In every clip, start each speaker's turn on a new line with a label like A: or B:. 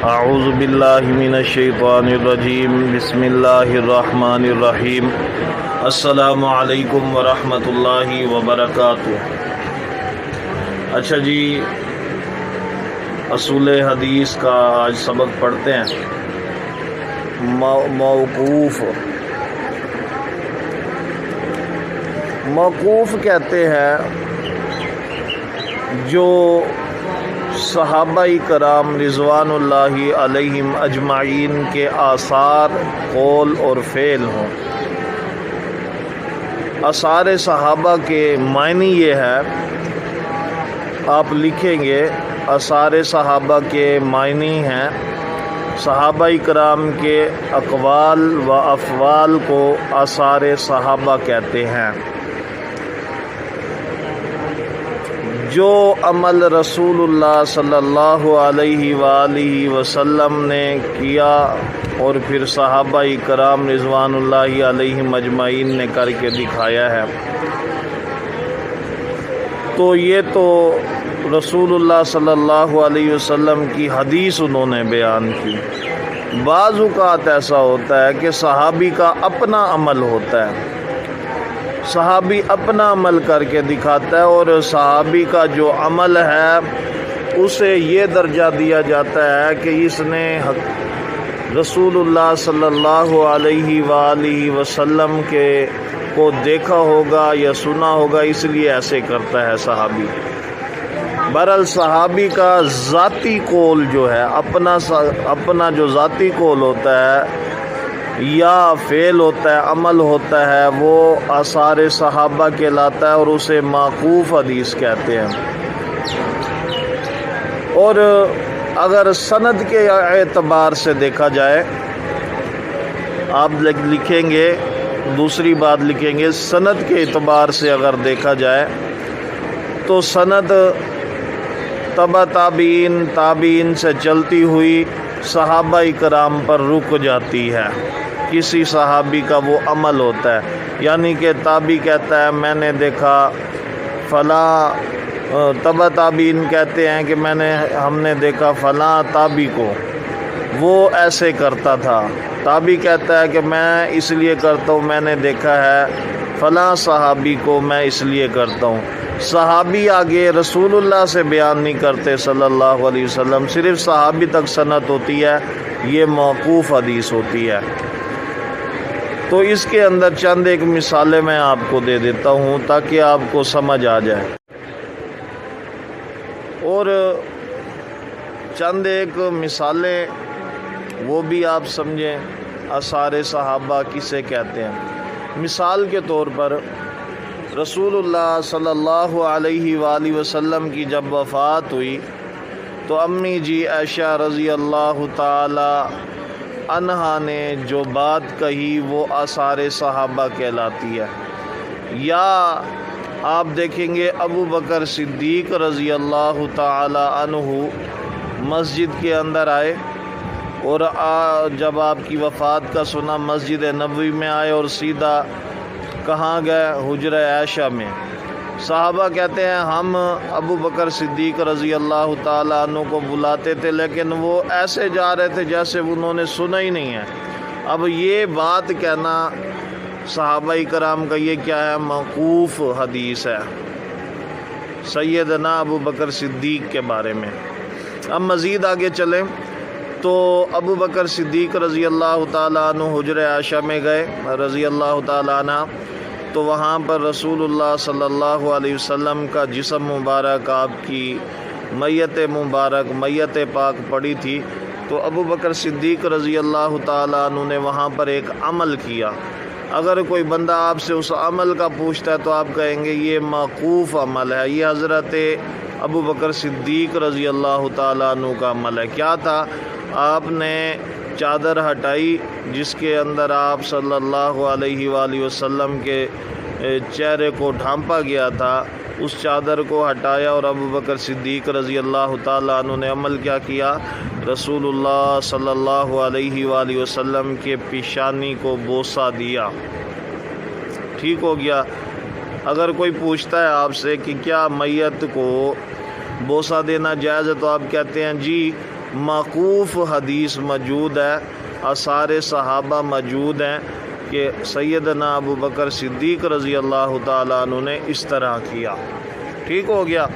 A: اعوذ باللہ من الشیطان الرجیم بسم اللہ الرحمن الرحیم السلام علیکم ورحمۃ اللہ وبرکاتہ۔ اچھا جی، اصول حدیث کا آج سبق پڑھتے ہیں۔ موقوف کہتے ہیں جو صحابہ کرام رضوان اللہ علیہم اجمعین کے آثار قول اور فعل ہوں۔ آثار صحابہ کے معنی یہ ہے، آپ لکھیں گے آثار صحابہ کے معنی ہیں صحابہ کرام کے اقوال و افعال کو آثار صحابہ کہتے ہیں۔ جو عمل رسول اللہ صلی اللہ علیہ وآلہ وسلم نے کیا اور پھر صحابہ کرام رضوان اللہ علیہم اجمعین نے کر کے دکھایا ہے، تو یہ تو رسول اللہ صلی اللہ علیہ وسلم کی حدیث انہوں نے بیان کی۔ بعض اوقات ایسا ہوتا ہے کہ صحابی کا اپنا عمل ہوتا ہے، صحابی اپنا عمل کر کے دکھاتا ہے، اور صحابی کا جو عمل ہے اسے یہ درجہ دیا جاتا ہے کہ اس نے رسول اللہ صلی اللہ علیہ وآلہ وسلم کو دیکھا ہوگا یا سنا ہوگا، اس لیے ایسے کرتا ہے صحابی۔ بہرحال صحابی کا ذاتی قول جو ہے، اپنا جو ذاتی قول ہوتا ہے یا فعل ہوتا ہے، عمل ہوتا ہے، وہ آثار صحابہ کہلاتا ہے اور اسے موقوف حدیث کہتے ہیں۔ اور اگر سند کے اعتبار سے دیکھا جائے، آپ لکھیں گے، دوسری بات لکھیں گے، سند کے اعتبار سے اگر دیکھا جائے تو سند تبع تابعین سے چلتی ہوئی صحابہ کرام پر رک جاتی ہے۔ کسی صحابی کا وہ عمل ہوتا ہے، یعنی کہ تابعی کہتا ہے میں نے دیکھا فلاں، تبع تابعین کہتے ہیں کہ ہم نے دیکھا فلاں تابعی کو، وہ ایسے کرتا تھا۔ تابعی کہتا ہے کہ میں اس لیے کرتا ہوں، میں نے دیکھا ہے فلاں صحابی کو، میں اس لیے کرتا ہوں۔ صحابی آگے رسول اللہ سے بیان نہیں کرتے صلی اللہ علیہ وسلم، صرف صحابی تک سند ہوتی ہے، یہ موقوف حدیث ہوتی ہے۔ تو اس کے اندر چند ایک مثالیں میں آپ کو دے دیتا ہوں تاکہ آپ کو سمجھ آ جائے، اور چند ایک مثالیں وہ بھی آپ سمجھیں آثار صحابہ کسے کہتے ہیں۔ مثال کے طور پر رسول اللہ صلی اللہ علیہ وآلہ وسلم کی جب وفات ہوئی تو امی جی عائشہ رضی اللہ تعالی عنہا نے جو بات کہی وہ آثار صحابہ کہلاتی ہے۔ یا آپ دیکھیں گے ابو بکر صدیق رضی اللہ تعالی عنہ مسجد کے اندر آئے، اور جب آپ کی وفات کا سنا مسجد نبوی میں آئے اور سیدھا کہاں گئے؟ حجرہ عائشہ میں۔ صحابہ کہتے ہیں ہم ابو بکر صدیق رضی اللہ تعالیٰ عنہ کو بلاتے تھے، لیکن وہ ایسے جا رہے تھے جیسے انہوں نے سنا ہی نہیں ہے۔ اب یہ بات کہنا صحابہ کرام کا یہ کیا ہے؟ موقوف حدیث ہے سیدنا ابو بکر صدیق کے بارے میں۔ اب مزید آگے چلیں تو ابو بکر صدیق رضی اللہ تعالیٰ عنہ حجرہ عائشہ میں گئے رضی اللہ تعالیٰ عنہ، تو وہاں پر رسول اللہ صلی اللہ علیہ وسلم کا جسم مبارک، آپ کی میت مبارک، میت پاک پڑی تھی، تو ابو بکر صدیق رضی اللہ تعالیٰ عنہ نے وہاں پر ایک عمل کیا۔ اگر کوئی بندہ آپ سے اس عمل کا پوچھتا ہے تو آپ کہیں گے یہ موقوف عمل ہے، یہ حضرت ابو بکر صدیق رضی اللہ تعالیٰ عنہ کا عمل ہے۔ کیا تھا؟ آپ نے چادر ہٹائی جس کے اندر آپ صلی اللہ علیہ وآلہ وسلم کے چہرے کو ڈھانپا گیا تھا، اس چادر کو ہٹایا، اور ابو بکر صدیق رضی اللہ تعالیٰ عنہ نے عمل کیا کیا؟ رسول اللہ صلی اللہ علیہ وآلہ وسلم کے پیشانی کو بوسہ دیا۔ ٹھیک ہو گیا۔ اگر کوئی پوچھتا ہے آپ سے کہ کیا میت کو بوسہ دینا جائز ہے، تو آپ کہتے ہیں جی موقوف حدیث موجود ہے، آثار صحابہ موجود ہیں کہ سیدنا ابو بکر صدیق رضی اللہ تعالیٰ عنہ نے اس طرح کیا۔ ٹھیک ہو گیا،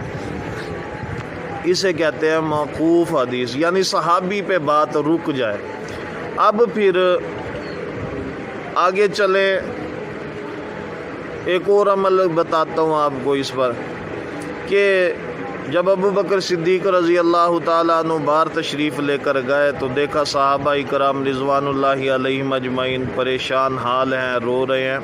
A: اسے کہتے ہیں موقوف حدیث، یعنی صحابی پہ بات رک جائے۔ اب پھر آگے چلیں، ایک اور عمل بتاتا ہوں آپ کو اس پر کہ جب ابو بکر صدیق رضی اللہ تعالیٰ عنہ باہر تشریف لے کر گئے تو دیکھا صحابہ کرام رضوان اللہ علیہم اجمعین پریشان حال ہیں، رو رہے ہیں۔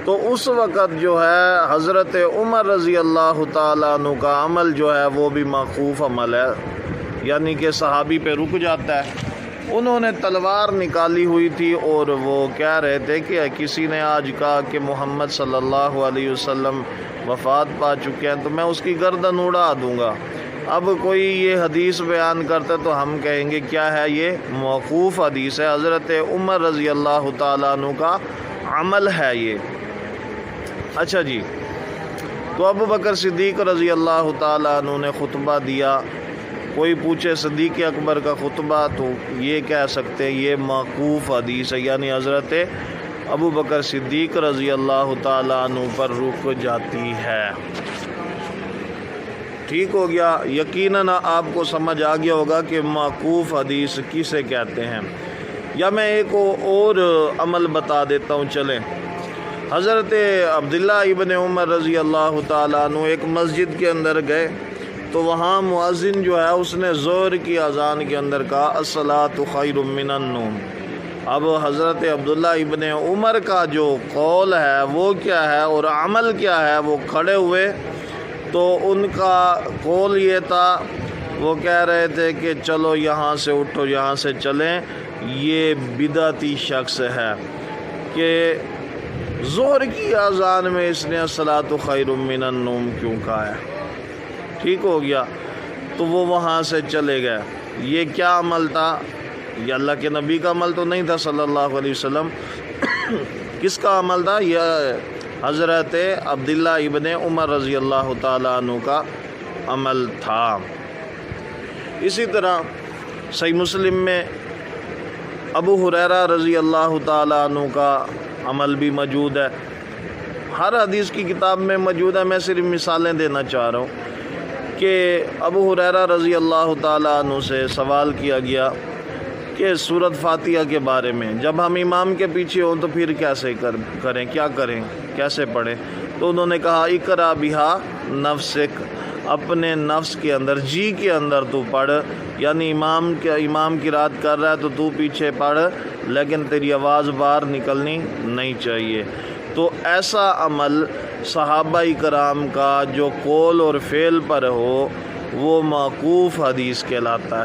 A: تو اس وقت جو ہے حضرت عمر رضی اللہ تعالیٰ عنہ کا عمل جو ہے وہ بھی موقوف عمل ہے، یعنی کہ صحابی پہ رک جاتا ہے۔ انہوں نے تلوار نکالی ہوئی تھی اور وہ کہہ رہے تھے کہ کسی نے آج کہا کہ محمد صلی اللہ علیہ وسلم وفات پا چکے ہیں تو میں اس کی گردن اڑا دوں گا۔ اب کوئی یہ حدیث بیان کرتا تو ہم کہیں گے کیا ہے، یہ موقوف حدیث ہے، حضرت عمر رضی اللہ تعالیٰ عنہ کا عمل ہے یہ۔ اچھا جی، تو ابو بکر صدیق رضی اللہ تعالیٰ عنہ نے خطبہ دیا۔ کوئی پوچھے صدیق اکبر کا خطبہ تو یہ کہہ سکتے ہیں یہ موقوف حدیث ہے، یعنی حضرت ابو بکر صدیق رضی اللہ تعالیٰ عنہ پر رک جاتی ہے۔ ٹھیک ہو گیا، یقیناً آپ کو سمجھ آ گیا ہوگا کہ موقوف حدیث کسے کہتے ہیں۔ یا میں ایک اور عمل بتا دیتا ہوں، چلیں۔ حضرت عبداللہ ابن عمر رضی اللہ تعالیٰ عنہ ایک مسجد کے اندر گئے تو وہاں مؤذن جو ہے اس نے ظہر کی اذان کے اندر کہا الصلاۃ خیر من النوم۔ اب حضرت عبداللہ ابن عمر کا جو قول ہے وہ کیا ہے اور عمل کیا ہے، وہ کھڑے ہوئے تو ان کا قول یہ تھا، وہ کہہ رہے تھے کہ چلو یہاں سے اٹھو، یہاں سے چلیں، یہ بدعتی شخص ہے کہ ظہر کی اذان میں اس نے الصلاۃ خیر من النوم کیوں کہا ہے۔ ٹھیک ہو گیا، تو وہ وہاں سے چلے گئے۔ یہ کیا عمل تھا؟ یہ اللہ کے نبی کا عمل تو نہیں تھا صلی اللہ علیہ وسلم۔ کس کا عمل تھا؟ یہ حضرت عبداللہ ابن عمر رضی اللہ تعالیٰ عنہ کا عمل تھا۔ اسی طرح صحیح مسلم میں ابو ہریرہ رضی اللہ تعالیٰ عنہ کا عمل بھی موجود ہے، ہر حدیث کی کتاب میں موجود ہے، میں صرف مثالیں دینا چاہ رہا ہوں کہ ابو ہریرہ رضی اللہ تعالیٰ عنہ سے سوال کیا گیا کہ سورۃ فاتحہ کے بارے میں، جب ہم امام کے پیچھے ہوں تو پھر کیسے کریں، کیا کریں، کیسے پڑھیں؟ تو انہوں نے کہا اقرا بہا نفسک، اپنے نفس کے اندر، جی کے اندر تو پڑھ، یعنی امام کی رات کر رہا ہے تو تو پیچھے پڑھ، لیکن تیری آواز باہر نکلنی نہیں چاہیے۔ تو ایسا عمل صحابہ کرام کا جو قول اور فعل پر ہو وہ موقوف حدیث کہلاتا ہے۔